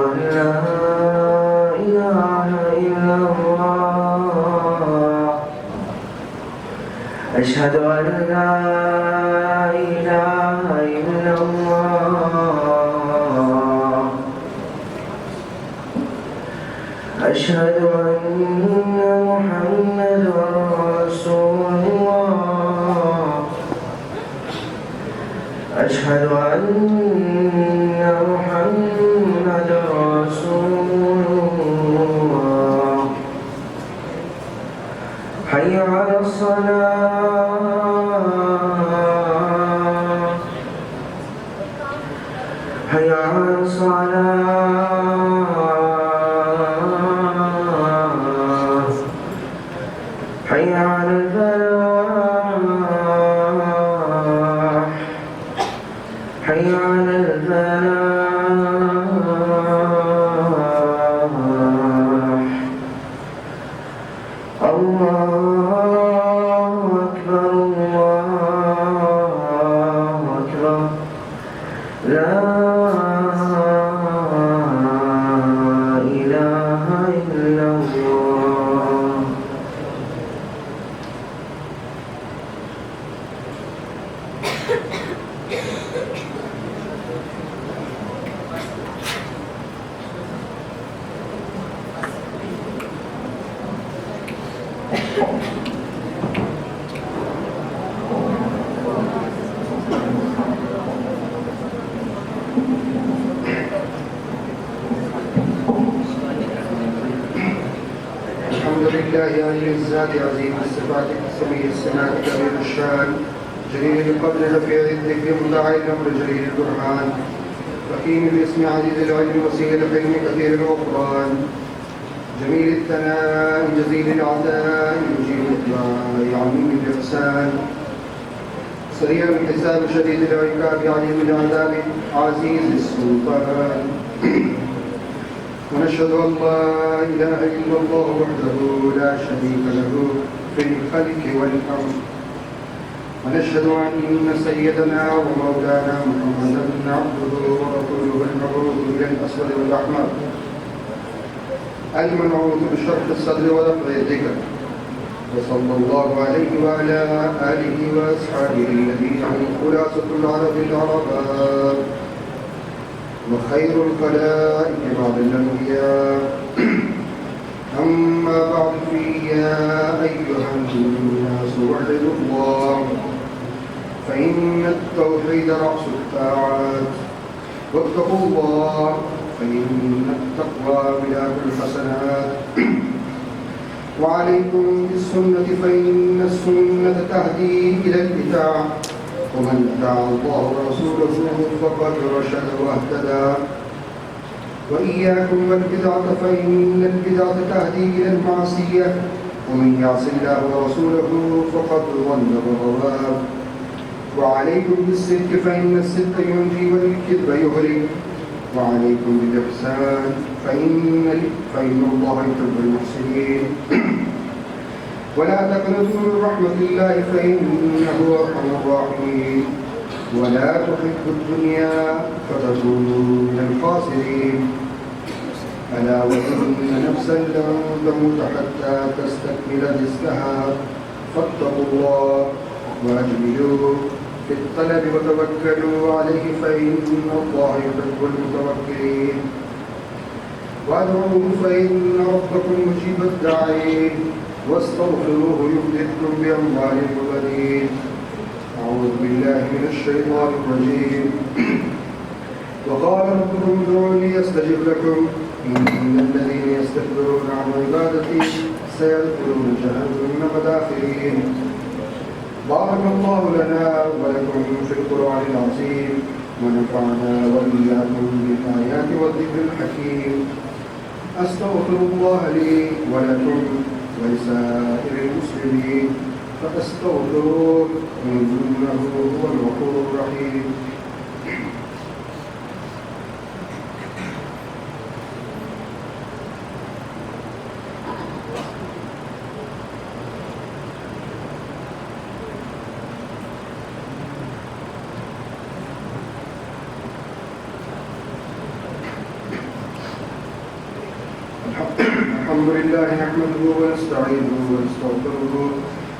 أن لا إله إلا الله أشهد أن لا إله إلا الله أشهد أن محمدا رسول الله أشهد أن محمدا رسول الله حي على الصلاة حي على الصلاة حي على الفلاح حي على الفلاح الله أكبر الله أكبر لا إله إلا الله الحمد لله عظيم الذات عظيم الصفات سميع السماء كبير الشان جليل القدر رفيع الذكر مدعي الامر جليل البرهان حكيم الاسم عزيز العلم وسيل الحلم كثير الغفران جميل الثناء جزيل العطاء مجيب الدعاء عظيم الاحسان سريع الحساب شديد العقاب عليم العذاب عزيز السلطان ونشهد أن لا إله إلا الله وحده لا شريك له في الخلق والأمر ونشهد أن سيدنا ومولانا محمدا عبده ورسوله المبعوث إلى الأسود والأحمر المنعوت بشرح الصدر ورفع الذكر وصلى الله عليه وعلى آله وأصحابه الذين هم خلاصة العرب العرباء وخير الخلائق بعد الأنبياء أما بعد فيا أيها الناس وحدوا الله فإن التوحيد رأس الطاعات واتقوا الله فإن التقوى ملاك الحسنات وعليكم بالسنة فإن السنة تهدي إلى الإطاعة ومن أطاع الله ورسوله فقد رشد واهتدى وإياكم والبدعة فإن البدعة تهدي إلى المعصية ومن يعص الله ورسوله فقد ضل وغوى وعليكم بالصدق فإن الصدق ينجي والكذب يهلك وعليكم بالإحسان فإن الله يحب المحسنين ولا تقنطوا من رحمة الله فإنه أرحم الراحمين ولا تحبوا الدنيا فتكونوا من الخاسرين ألا وإن نفسا لن تموت حتى تستكمل رزقها فاتقوا الله وأجملوا في الطلب وتوكلوا عليه فإن الله يحب المتوكلين وادعوه فإن ربكم مجيب الداعين واستغفروه يمددكم بأموال وبنين أعوذ بالله من الشيطان الرجيم وقال ربكم ادعوني أستجب لكم إن الذين يستكبرون عن عبادتي سيدخلون جهنم داخرين بارك الله لنا ولكم في القرآن العظيم ونفعنا وإياكم بالآيات والذكر الحكيم أستغفر الله لي ولكم ولسائر المسلمين فاستغفروه إنه هو الغفور الرحيم الحمد لله نحمده ونستعينه ونستغفره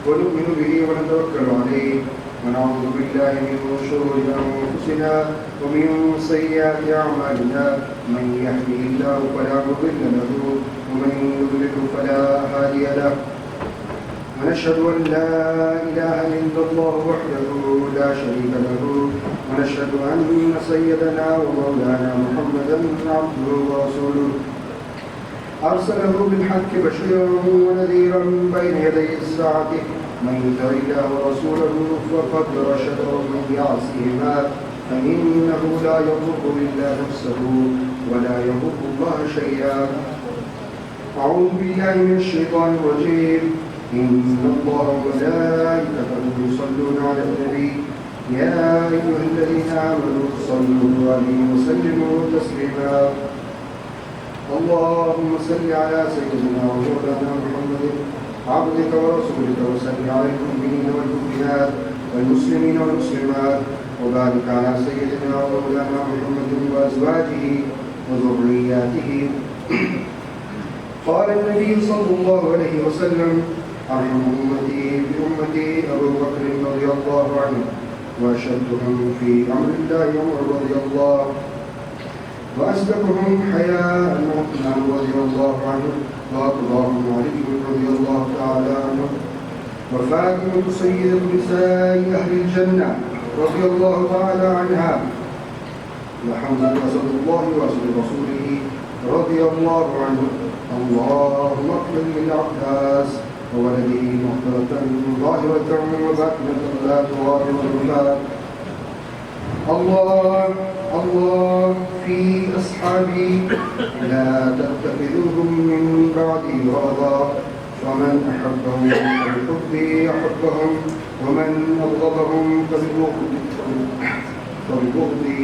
ونؤمن به ونتوكل عليه ونعوذ بالله من شرور أنفسنا ومن سيئات أعمالنا من يهده الله فلا مضل له ومن يضلل فلا هادي له ونشهد أن لا إله إلا الله وحده لا شريك له ونشهد أن سيدنا ومولانا محمدا عبده ورسوله أرسله بالحق بشيرا ونذيرا بين يدي الساعة من يطع الله ورسوله فقد رشد ومن يعصهما فإنه لا يضر إلا نفسه ولا يضر الله شيئا. أعوذ بالله من الشيطان الرجيم. إن الله وملائكته يصلون على النبي يا أيها الذين آمنوا صلوا عليه وسلموا تسليما. اللهم صل على سيدنا ومولانا محمد عبدك ورسولك وصل على المؤمنين والمؤمنات والمسلمين والمسلمات وبارك على سيدنا ومولانا محمد وأزواجه وذرياته. قال النبي صلى الله عليه وسلم أرحم أمتي بأمتي أبو بكر رضي الله عنه وأشدهم في أمر الله عمر رضي الله وأصدقهم حياء عثمان رضي الله عنه وأقضاهم علي رضي الله تعالى عنه وفاطمة سيدة نساء أهل الجنة رضي الله تعالى عنها وحمزة أسد الله وأسد رسوله رضي الله عنه. اللهم اغفر للعباس وولده مغفرة ظاهرة وباطنة لا تغادر الوفاة. الله في أصحابي لا تتخذوهم من بعدي غرضا فمن أحبهم فبحبي أحبهم ومن أبغضهم فببغضي